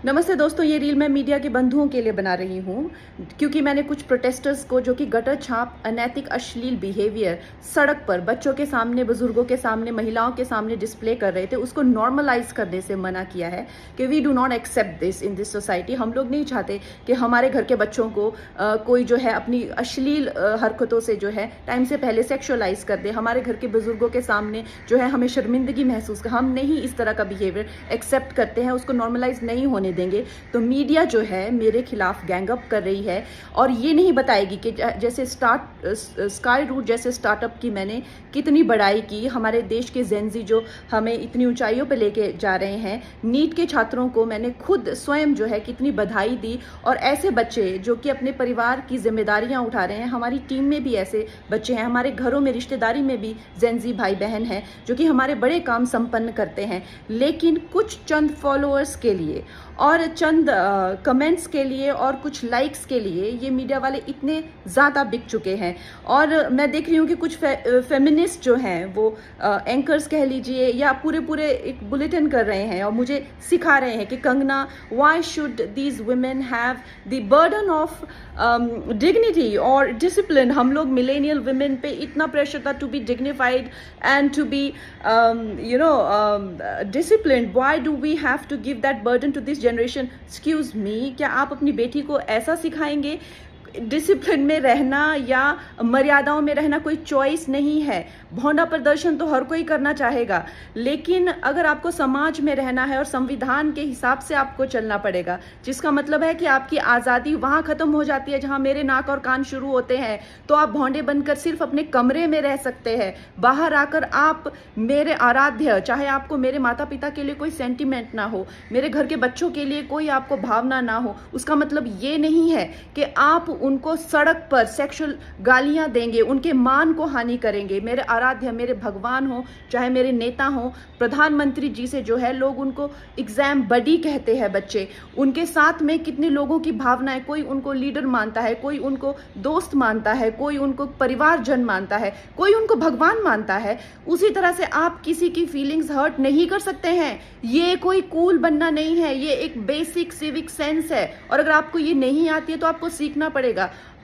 नमस्ते दोस्तों, ये रील मैं मीडिया के बंधुओं के लिए बना रही हूँ क्योंकि मैंने कुछ प्रोटेस्टर्स को जो कि गटर छाप, अनैतिक, अश्लील बिहेवियर सड़क पर बच्चों के सामने, बुजुर्गों के सामने, महिलाओं के सामने डिस्प्ले कर रहे थे, उसको नॉर्मलाइज करने से मना किया है कि we do not accept this in this society. हम लोग नहीं चाहते कि हमारे घर के बच्चों को कोई जो है अपनी अश्लील हरकतों से जो है टाइम से पहले सेक्शुअलाइज कर दे। हमारे घर के बुजुर्गों के सामने जो है हमें शर्मिंदगी महसूस कर, हम नहीं इस तरह का बिहेवियर एक्सेप्ट करते हैं, उसको नॉर्मलाइज नहीं होने देंगे। तो मीडिया जो है मेरे खिलाफ गैंग अप कर रही है और ये नहीं बताएगी कि जैसे स्काई रूट जैसे स्टार्टअप की मैंने कितनी बड़ाई की, हमारे देश के जेनजी जो हमें इतनी ऊंचाइयों पे लेके जा रहे हैं, नीट के छात्रों को मैंने खुद स्वयं जो है कितनी बधाई दी। और ऐसे बच्चे जो कि अपने परिवार की जिम्मेदारियां उठा रहे हैं, हमारी टीम में भी ऐसे बच्चे हैं, हमारे घरों में रिश्तेदारी में भी जेनजी भाई बहन हैं जो कि हमारे बड़े काम संपन्न करते हैं, लेकिन कुछ चंद फॉलोअर्स के लिए और चंद कमेंट्स के लिए और कुछ लाइक्स के लिए ये मीडिया वाले इतने ज़्यादा बिक चुके हैं। और मैं देख रही हूँ कि कुछ फेमिनिस्ट जो हैं वो एंकर्स कह लीजिए या पूरे एक बुलेटिन कर रहे हैं और मुझे सिखा रहे हैं कि Kangana, why should these women have the burden of dignity और डिसिप्लिन। हम लोग मिलेनियल वुमेन पे इतना प्रेशर था to be dignified and to be disciplined, why do we have to give that burden to this generation. Excuse me, क्या आप अपनी बेटी को ऐसा सिखाएंगे? डिसिप्लिन में रहना या मर्यादाओं में रहना कोई चॉइस नहीं है। भौंडा प्रदर्शन तो हर कोई करना चाहेगा, लेकिन अगर आपको समाज में रहना है और संविधान के हिसाब से आपको चलना पड़ेगा, जिसका मतलब है कि आपकी आज़ादी वहाँ ख़त्म हो जाती है जहाँ मेरे नाक और कान शुरू होते हैं। तो आप भौंडे बनकर सिर्फ अपने कमरे में रह सकते हैं। बाहर आकर आप मेरे आराध्य, चाहे आपको मेरे माता पिता के लिए कोई सेंटिमेंट ना हो, मेरे घर के बच्चों के लिए कोई आपको भावना ना हो, उसका मतलब ये नहीं है कि आप उनको सड़क पर सेक्सुअल गालियां देंगे, उनके मान को हानि करेंगे। मेरे आराध्य, मेरे भगवान हो, चाहे मेरे नेता हो, प्रधानमंत्री जी से जो है लोग उनको एग्जाम बडी कहते हैं बच्चे, उनके साथ में कितने लोगों की भावनाएं, कोई उनको लीडर मानता है, कोई उनको दोस्त मानता है, कोई उनको परिवारजन मानता है, कोई उनको भगवान मानता है। उसी तरह से आप किसी की फीलिंग्स हर्ट नहीं कर सकते हैं। ये कोई कूल बनना नहीं है, ये एक बेसिक सिविक सेंस है और अगर आपको ये नहीं आती है तो आपको सीखना पड़ेगा।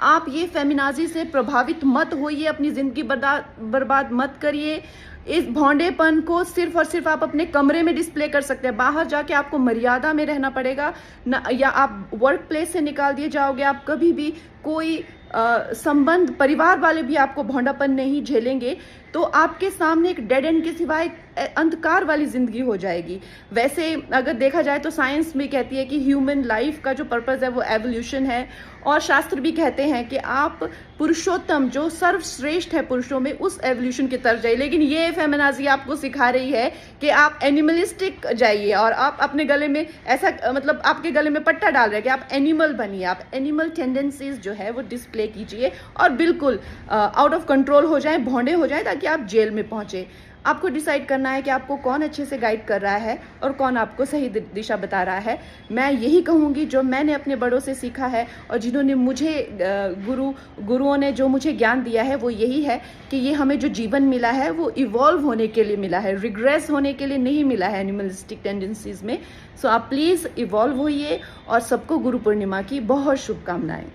आप ये फेमिनाजी से प्रभावित मत होइए, अपनी जिंदगी बर्बाद मत करिए। इस भौंडेपन को सिर्फ और सिर्फ आप अपने कमरे में डिस्प्ले कर सकते हैं। बाहर जाके आपको मर्यादा में रहना पड़ेगा ना, या आप वर्क प्लेस से निकाल दिए जाओगे। आप कभी भी कोई संबंध, परिवार वाले भी आपको भौंडापन नहीं झेलेंगे, तो आपके सामने एक डेड एंड के सिवाय अंधकार वाली जिंदगी हो जाएगी। वैसे अगर देखा जाए तो साइंस भी कहती है कि ह्यूमन लाइफ का जो पर्पस है वो एवोल्यूशन है, और शास्त्र भी कहते हैं कि आप पुरुषोत्तम जो सर्वश्रेष्ठ है पुरुषों में, उस एवोल्यूशन की तरफ जाइए। लेकिन ये फेमिनाजी आपको सिखा रही है कि आप एनिमलिस्टिक जाइए और आप अपने गले में ऐसा, मतलब आपके गले में पट्टा डाल रहे हैं कि आप एनिमल बनिए, आप एनिमल टेंडेंसीज जो है वो डिस्प्ले कीजिए और बिल्कुल आउट ऑफ कंट्रोल हो जाए, भौंडे हो जाए, ताकि आप जेल में पहुंचे। आपको डिसाइड करना है कि आपको कौन अच्छे से गाइड कर रहा है और कौन आपको सही दिशा बता रहा है। मैं यही कहूँगी जो मैंने अपने बड़ों से सीखा है और जिन्होंने मुझे गुरुओं ने जो मुझे ज्ञान दिया है वो यही है कि ये हमें जो जीवन मिला है वो इवॉल्व होने के लिए मिला है, रिग्रेस होने के लिए नहीं मिला है एनिमलिस्टिक टेंडेंसीज में। सो आप प्लीज़ इवॉल्व होइए और सबको गुरु पूर्णिमा की बहुत शुभकामनाएं।